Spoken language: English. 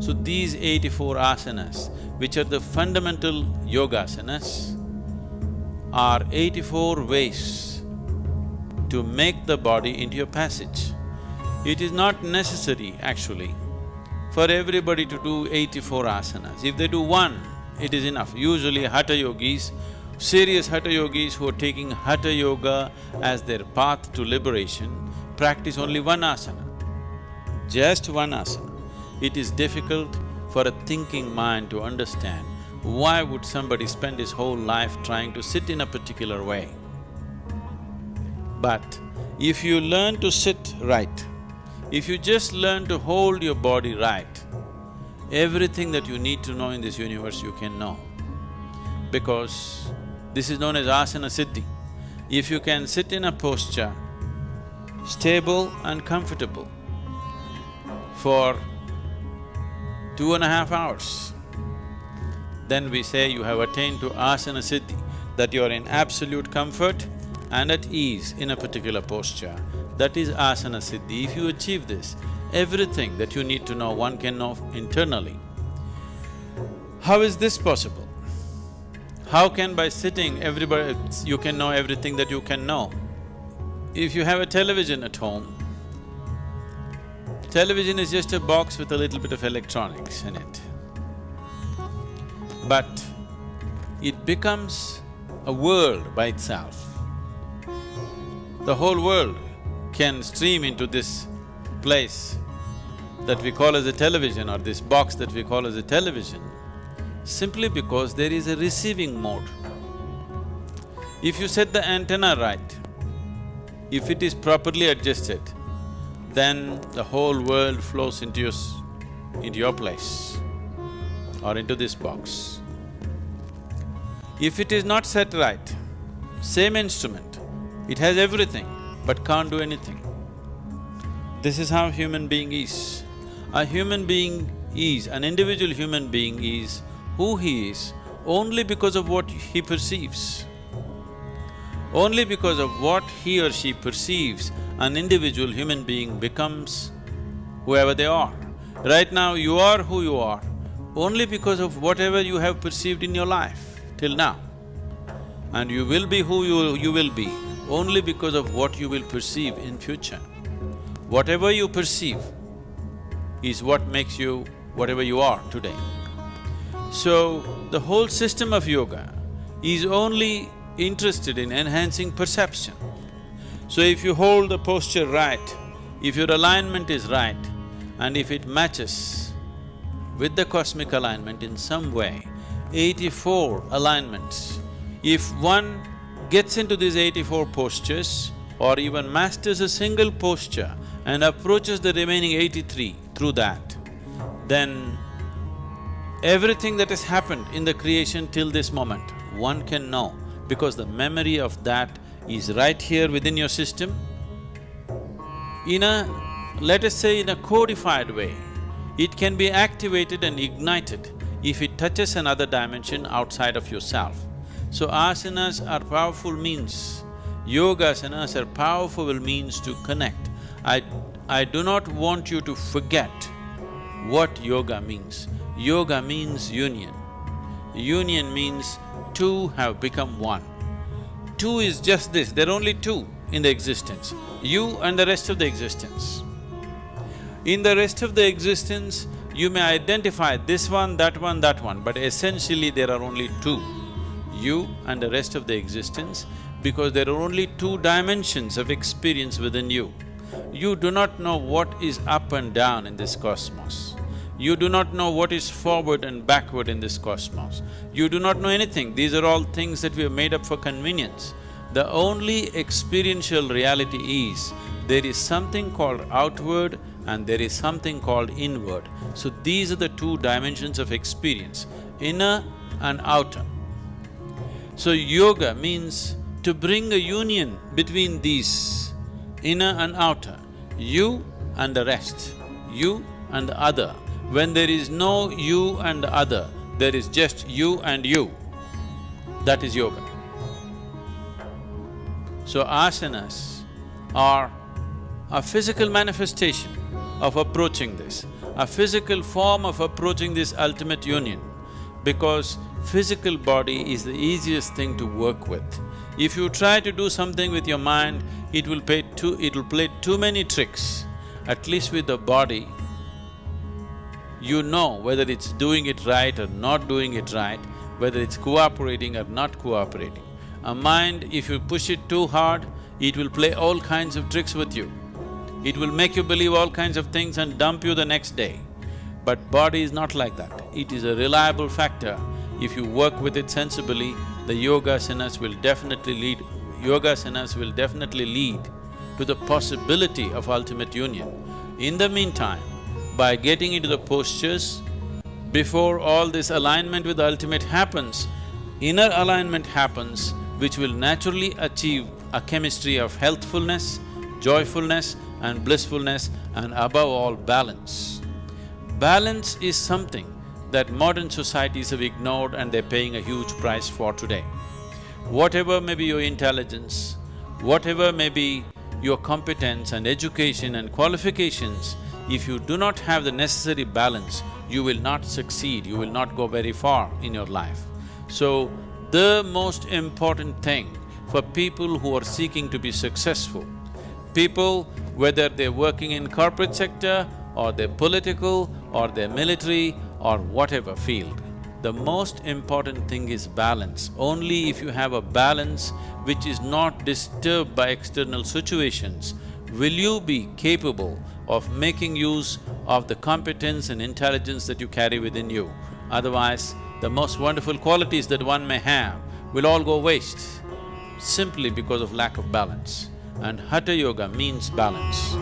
So these 84 asanas, which are the fundamental yogasanas, are 84 ways to make the body into a passage. It is not necessary, actually, for everybody to do 84 asanas. If they do one, it is enough. Usually hathayogis, serious hathayogis who are taking hatha yoga as their path to liberation, practice only one asana, just one asana. It is difficult for a thinking mind to understand why would somebody spend his whole life trying to sit in a particular way. But if you learn to sit right, if you just learn to hold your body right, everything that you need to know in this universe you can know. Because this is known as asanasiddhi. If you can sit in a posture, stable and comfortable, for 2.5 hours, then we say you have attained to asanasiddhi, that you are in absolute comfort and at ease in a particular posture. That is asanasiddhi. If you achieve this, everything that you need to know, one can know internally. How is this possible? How can by sitting you can know everything that you can know? If you have a television at home, television is just a box with a little bit of electronics in it. But it becomes a world by itself. The whole world can stream into this place that we call as a television, or this box that we call as a television, simply because there is a receiving mode. If you set the antenna right, if it is properly adjusted, then the whole world flows into your place or into this box. If it is not set right, same instrument, it has everything but can't do anything. This is how human being is. A human being is, an individual human being is who he is only because of what he perceives. Only because of what he or she perceives, an individual human being becomes whoever they are. Right now, you are who you are only because of whatever you have perceived in your life till now. And you will be who you will be only because of what you will perceive in future. Whatever you perceive is what makes you whatever you are today. So, the whole system of yoga is only interested in enhancing perception. So if you hold the posture right, if your alignment is right, and if it matches with the cosmic alignment in some way, 84 alignments, if one gets into these 84 postures or even masters a single posture and approaches the remaining 83 through that, then everything that has happened in the creation till this moment, one can know, because the memory of that is right here within your system. In a, let us say in a codified way, it can be activated and ignited if it touches another dimension outside of yourself. So asanas are powerful means, yogasanas are powerful means to connect. I do not want you to forget what yoga means. Yoga means union. Union means two have become one. Two is just this, there are only two in the existence, you and the rest of the existence. In the rest of the existence, you may identify this one, that one, that one, but essentially there are only two, you and the rest of the existence, because there are only two dimensions of experience within you. You do not know what is up and down in this cosmos. You do not know what is forward and backward in this cosmos. You do not know anything, these are all things that we have made up for convenience. The only experiential reality is, there is something called outward and there is something called inward. So these are the two dimensions of experience, inner and outer. So yoga means to bring a union between these, inner and outer, you and the rest, you and the other. When there is no you and the other, there is just you and you. That is yoga. So asanas are a physical manifestation of approaching this. a physical form of approaching this ultimate union, because physical body is the easiest thing to work with. If you try to do something with your mind, it will play too many tricks. At least with the body, you know whether it's doing it right or not doing it right, whether it's cooperating or not cooperating. A mind, if you push it too hard, it will play all kinds of tricks with you. It will make you believe all kinds of things and dump you the next day. But body is not like that. It is a reliable factor. If you work with it sensibly, the yogasanas will definitely lead to the possibility of ultimate union. In the meantime, by getting into the postures, before all this alignment with the ultimate happens, inner alignment happens, which will naturally achieve a chemistry of healthfulness, joyfulness and blissfulness, and above all, balance. Balance is something that modern societies have ignored and they're paying a huge price for today. Whatever may be your intelligence, whatever may be your competence and education and qualifications, if you do not have the necessary balance, you will not succeed, you will not go very far in your life. So, the most important thing for people who are seeking to be successful, people whether they're working in corporate sector or they're political or they're military or whatever field, the most important thing is balance. Only if you have a balance which is not disturbed by external situations, will you be capable of making use of the competence and intelligence that you carry within you. Otherwise, the most wonderful qualities that one may have will all go waste simply because of lack of balance. And hatha yoga means balance.